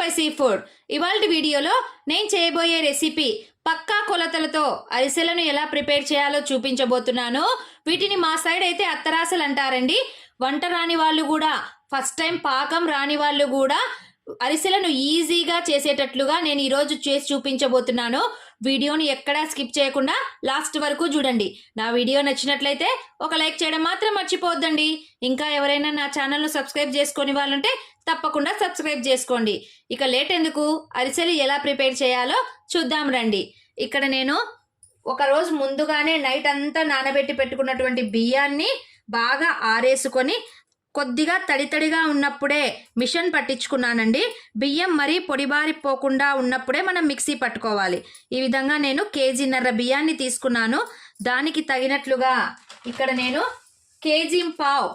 Spicy food. ఇవాల్టి వీడియోలో నేను చేయబోయే రెసిపీ పక్కా కొలతలతో అరిసెలను ఎలా ప్రిపేర్ చేయాలో చూపించబోతున్నాను. వీటిని మా సైడ్ అయితే అత్తరాసలు అంటారండి. వంట రాని వాళ్ళు కూడా, ఫస్ట్ టైం పాకం రాని వాళ్ళు కూడా అరిసెలను ఈజీగా చేసేటట్లుగా నేను ఈరోజు చేసి చూపించబోతున్నాను. వీడియోని ఎక్కడా స్కిప్ చేయకుండా లాస్ట్ వరకు చూడండి. నా వీడియో నచ్చినట్లయితే ఒక లైక్ చేయడం మాత్రం మర్చిపోవద్దండి. ఇంకా ఎవరైనా నా ఛానల్ను సబ్స్క్రైబ్ చేసుకొని వాళ్ళుంటే తప్పకుండా సబ్స్క్రైబ్ చేసుకోండి. ఇక లేట్ ఎందుకు, అరిసెలు ఎలా ప్రిపేర్ చేయాలో చూద్దాం రండి. ఇక్కడ నేను ఒక రోజు ముందుగానే నైట్ అంతా నానబెట్టి పెట్టుకున్నటువంటి బియ్యాన్ని బాగా ఆరేసుకొని కొద్దిగా తడితడిగా ఉన్నప్పుడే మిషన్ పట్టించుకున్నానండి. బియ్యం మరీ పొడిబారిపోకుండా ఉన్నప్పుడే మనం మిక్సీ పట్టుకోవాలి. ఈ విధంగా నేను కేజీన్నర బియ్యాన్ని తీసుకున్నాను. దానికి తగినట్లుగా ఇక్కడ నేను కేజీ పావు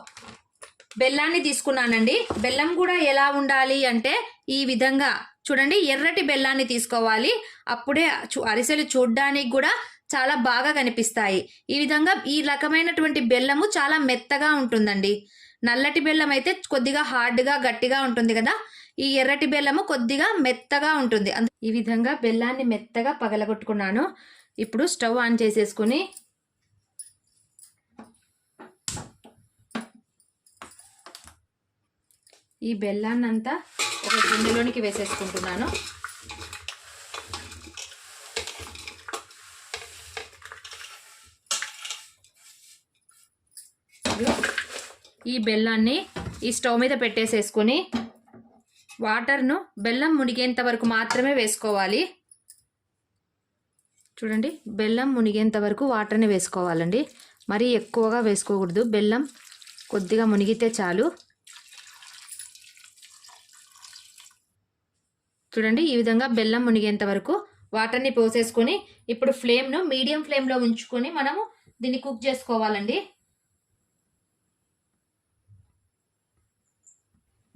బెల్లాన్ని తీసుకున్నానండి. బెల్లం కూడా ఎలా ఉండాలి అంటే ఈ విధంగా చూడండి, ఎర్రటి బెల్లాన్ని తీసుకోవాలి. అప్పుడే అరిసెలు చూడ్డానికి కూడా చాలా బాగా కనిపిస్తాయి. ఈ విధంగా ఈ రకమైనటువంటి బెల్లము చాలా మెత్తగా ఉంటుందండి. నల్లటి బెల్లం అయితే కొద్దిగా హార్డ్గా గట్టిగా ఉంటుంది కదా, ఈ ఎర్రటి బెల్లము కొద్దిగా మెత్తగా ఉంటుంది. ఈ విధంగా బెల్లాన్ని మెత్తగా పగలగొట్టుకున్నాను. ఇప్పుడు స్టవ్ ఆన్ చేసేసుకుని ఈ బెల్లాన్ని అంతా ఒక గిన్నెలోనికి వేసేసుకుంటున్నాను. ఈ బెల్లాన్ని ఈ స్టవ్ మీద పెట్టేసేసుకొని వాటర్ను బెల్లం మునిగేంత వరకు మాత్రమే వేసుకోవాలి. చూడండి, బెల్లం మునిగేంత వరకు వాటర్ని వేసుకోవాలండి. మరీ ఎక్కువగా వేసుకోకూడదు. బెల్లం కొద్దిగా మునిగితే చాలు. చూడండి, ఈ విధంగా బెల్లం మునిగేంత వరకు వాటర్ని పోసేసుకొని ఇప్పుడు ఫ్లేమ్ను మీడియం ఫ్లేమ్లో ఉంచుకొని మనము దీన్ని కుక్ చేసుకోవాలండి.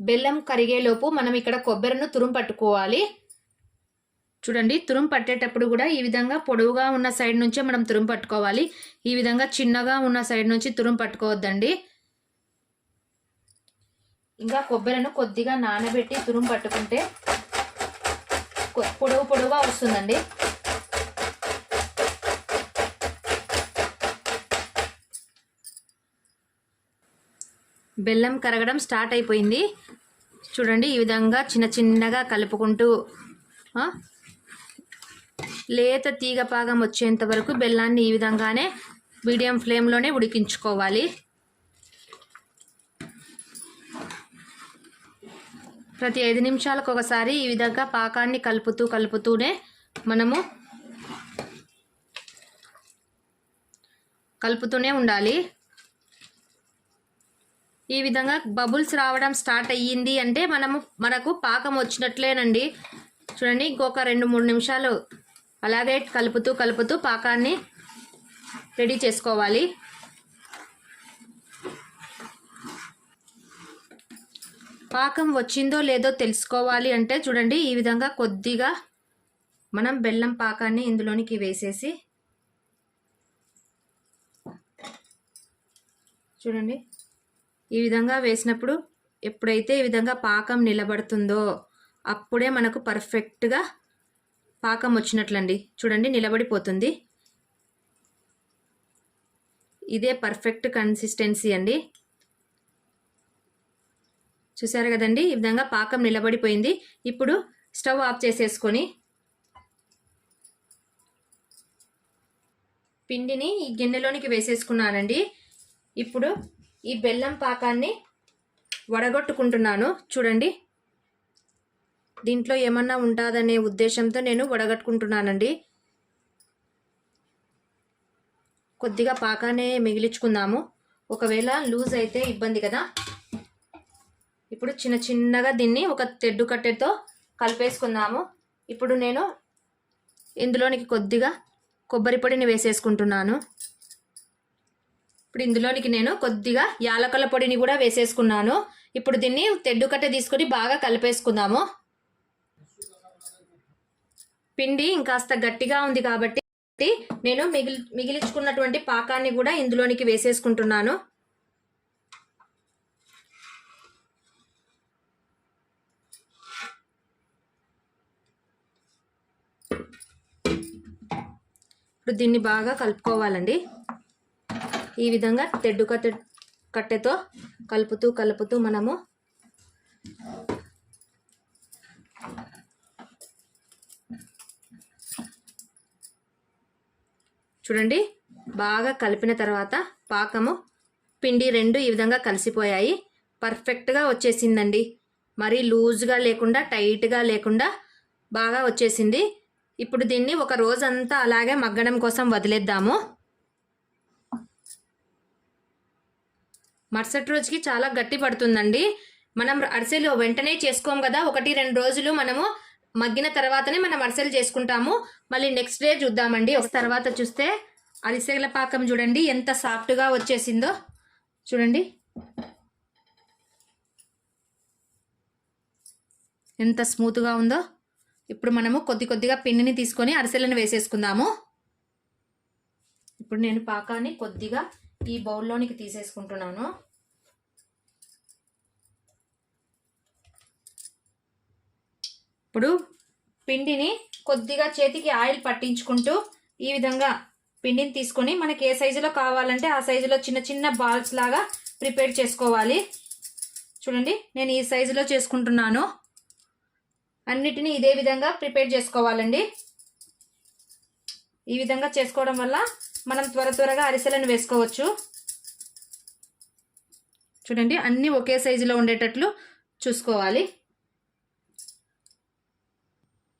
బెల్లం కరిగేలోపు మనం ఇక్కడ కొబ్బరిను తురుము పట్టుకోవాలి. చూడండి, తురుము పట్టేటప్పుడు కూడా ఈ విధంగా పొడవుగా ఉన్న సైడ్ నుంచే మనం తురుము పట్టుకోవాలి. ఈ విధంగా చిన్నగా ఉన్న సైడ్ నుంచి తురుము పట్టుకోవద్దండి. ఇంకా కొబ్బరిను కొద్దిగా నానబెట్టి తురుము పట్టుకుంటే పొడవుగా వస్తుందండి. బెల్లం కరగడం స్టార్ట్ అయిపోయింది. చూడండి, ఈ విధంగా చిన్నగా కలుపుకుంటూ లేత తీగ పాగం వచ్చేంత వరకు బెల్లాన్ని ఈ విధంగానే మీడియం ఫ్లేమ్లోనే ఉడికించుకోవాలి. ప్రతి 5 నిమిషాలకు ఒకసారి ఈ విధంగా పాకాన్ని కలుపుతూనే మనము కలుపుతూనే ఉండాలి. ఈ విధంగా బబుల్స్ రావడం స్టార్ట్ అయ్యింది అంటే మనకు పాకం వచ్చినట్లేనండి. చూడండి, ఇంకొక 2-3 నిమిషాలు అలాగే కలుపుతూ పాకాన్ని రెడీ చేసుకోవాలి. పాకం వచ్చిందో లేదో తెలుసుకోవాలి అంటే చూడండి, ఈ విధంగా కొద్దిగా మనం బెల్లం పాకాన్ని ఇందులోనికి వేసేసి చూడండి, ఈ విధంగా వేసినప్పుడు ఎప్పుడైతే ఈ విధంగా పాకం నిలబడుతుందో అప్పుడే మనకు పర్ఫెక్ట్గా పాకం వచ్చినట్లండి. చూడండి, నిలబడిపోతుంది. ఇదే పర్ఫెక్ట్ కన్సిస్టెన్సీ అండి. చూసారు కదండి, ఈ విధంగా పాకం నిలబడిపోయింది. ఇప్పుడు స్టవ్ ఆఫ్ చేసేసుకొని పిండిని ఈ గిన్నెలోనికి వేసేసుకున్నానండి. ఇప్పుడు ఈ బెల్లం పాకాన్ని వడగొట్టుకుంటున్నాను. చూడండి, దీంట్లో ఏమన్నా ఉంటుందనే ఉద్దేశంతో నేను వడగట్టుకుంటున్నానండి. కొద్దిగా పాకానే మిగిలించుకుందాము, ఒకవేళ లూజ్ అయితే ఇబ్బంది కదా. ఇప్పుడు చిన్నగా దీన్ని ఒక తెడ్డు కట్టెతో కలిపేసుకుందాము. ఇప్పుడు నేను ఇందులోనికి కొద్దిగా కొబ్బరి పొడిని వేసేసుకుంటున్నాను. ఇప్పుడు ఇందులోనికి నేను కొద్దిగా యాలకుల పొడిని కూడా వేసేసుకున్నాను. ఇప్పుడు దీన్ని తెడ్డు కట్టె తీసుకొని బాగా కలిపేసుకుందాము. పిండి ఇంకాస్త గట్టిగా ఉంది కాబట్టి నేను మిగిలించుకున్నటువంటి పాకాన్ని కూడా ఇందులోనికి వేసేసుకుంటున్నాను. ఇప్పుడు దీన్ని బాగా కలుపుకోవాలండి. ఈ విధంగా తెడ్డు కట్టెతో కలుపుతూ మనము చూడండి బాగా కలిపిన తర్వాత పాకము పిండి రెండు ఈ విధంగా కలిసిపోయాయి. పర్ఫెక్ట్గా వచ్చేసిందండి. మరీ లూజ్గా లేకుండా టైట్గా లేకుండా బాగా వచ్చేసింది. ఇప్పుడు దీన్ని ఒక రోజంతా అలాగే మగ్గడం కోసం వదిలేద్దాము. మరుసటి రోజుకి చాలా గట్టి పడుతుందండి. మనం అరిసెలు వెంటనే చేసుకోము కదా, 1-2 రోజులు మనము మగ్గిన తర్వాతనే మనం అరిసెలు చేసుకుంటాము. మళ్ళీ నెక్స్ట్ డే చూద్దామండి. ఒక తర్వాత చూస్తే అరిసెల పాకం చూడండి ఎంత సాఫ్ట్గా వచ్చేసిందో. చూడండి ఎంత స్మూత్గా ఉందో. ఇప్పుడు మనము కొద్దిగా పిండిని తీసుకొని అరిసెలను వేసేసుకుందాము. ఇప్పుడు నేను పాకాన్ని కొద్దిగా ఈ బౌల్లోనికి తీసేసుకుంటున్నాను. ఇప్పుడు పిండిని కొద్దిగా చేతికి ఆయిల్ పట్టించుకుంటూ ఈ విధంగా పిండిని తీసుకొని మనకి ఏ సైజులో కావాలంటే ఆ సైజులో చిన్న బాల్స్ లాగా ప్రిపేర్ చేసుకోవాలి. చూడండి నేను ఈ సైజులో చేసుకుంటున్నాను. అన్నిటినీ ఇదే విధంగా ప్రిపేర్ చేసుకోవాలండి. ఈ విధంగా చేసుకోవడం వల్ల మనం త్వరగా అరిసెలను వేసుకోవచ్చు. చూడండి అన్నీ ఒకే సైజులో ఉండేటట్లు చూసుకోవాలి.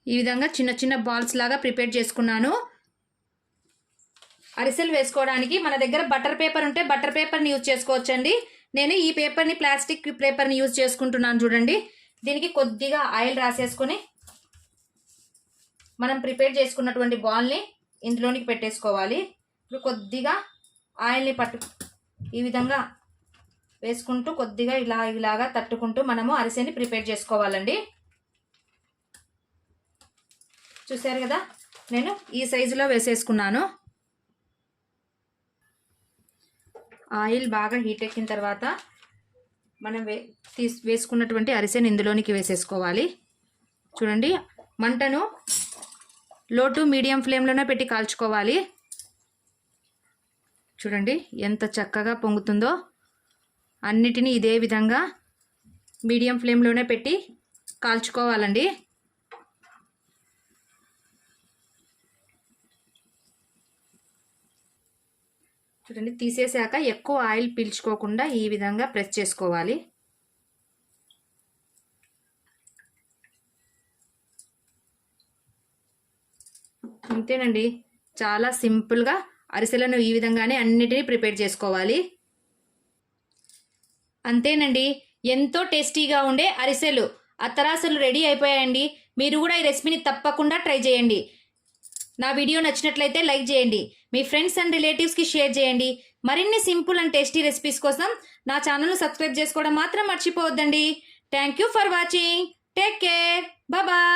ఈ విధంగా చిన్న బాల్స్ లాగా ప్రిపేర్ చేసుకున్నాను. అరిసెలు వేసుకోవడానికి మన దగ్గర బటర్ పేపర్ ఉంటే బటర్ పేపర్ని యూజ్ చేసుకోవచ్చండి. నేను ఈ పేపర్ని ప్లాస్టిక్ పేపర్ని యూజ్ చేసుకుంటున్నాను. చూడండి దీనికి కొద్దిగా ఆయిల్ రాసేసుకొని మనం ప్రిపేర్ చేసుకున్నటువంటి బాల్ని ఇందులోనికి పెట్టేసుకోవాలి. ఇప్పుడు కొద్దిగా ఆయిల్ని ఈ విధంగా వేసుకుంటూ కొద్దిగా ఇలాగా తట్టుకుంటూ మనము అరిసెని ప్రిపేర్ చేసుకోవాలండి. చూసారు కదా నేను ఈ సైజులో వేసేసుకున్నాను. ఆయిల్ బాగా హీట్ ఎక్కిన తర్వాత మనం వేసుకున్నటువంటి అరిసెని ఇందులోనికి వేసేసుకోవాలి. చూడండి మంటను లో టు మీడియం ఫ్లేమ్లోనే పెట్టి కాల్చుకోవాలి. చూడండి ఎంత చక్కగా పొంగుతుందో. అన్నిటినీ ఇదే విధంగా మీడియం ఫ్లేమ్లోనే పెట్టి కాల్చుకోవాలండి. చూడండి తీసేసాక ఎక్కువ ఆయిల్ పీల్చుకోకుండా ఈ విధంగా ప్రెస్ చేసుకోవాలి. అంతేనండి, చాలా సింపుల్గా అరిసెలను ఈ విధంగానే అన్నిటినీ ప్రిపేర్ చేసుకోవాలి. అంతేనండి, ఎంతో టేస్టీగా ఉండే అరిసెలు అత్తరాసలు రెడీ అయిపోయాయండి. మీరు కూడా ఈ రెసిపీని తప్పకుండా ట్రై చేయండి. నా వీడియో నచ్చినట్లయితే లైక్ చేయండి, మీ ఫ్రెండ్స్ అండ్ రిలేటివ్స్కి షేర్ చేయండి. మరిన్ని సింపుల్ అండ్ టేస్టీ రెసిపీస్ కోసం నా ఛానల్ను సబ్స్క్రైబ్ చేసుకోవడం మాత్రం మర్చిపోవద్దండి. Thank you for watching. Take care. Bye.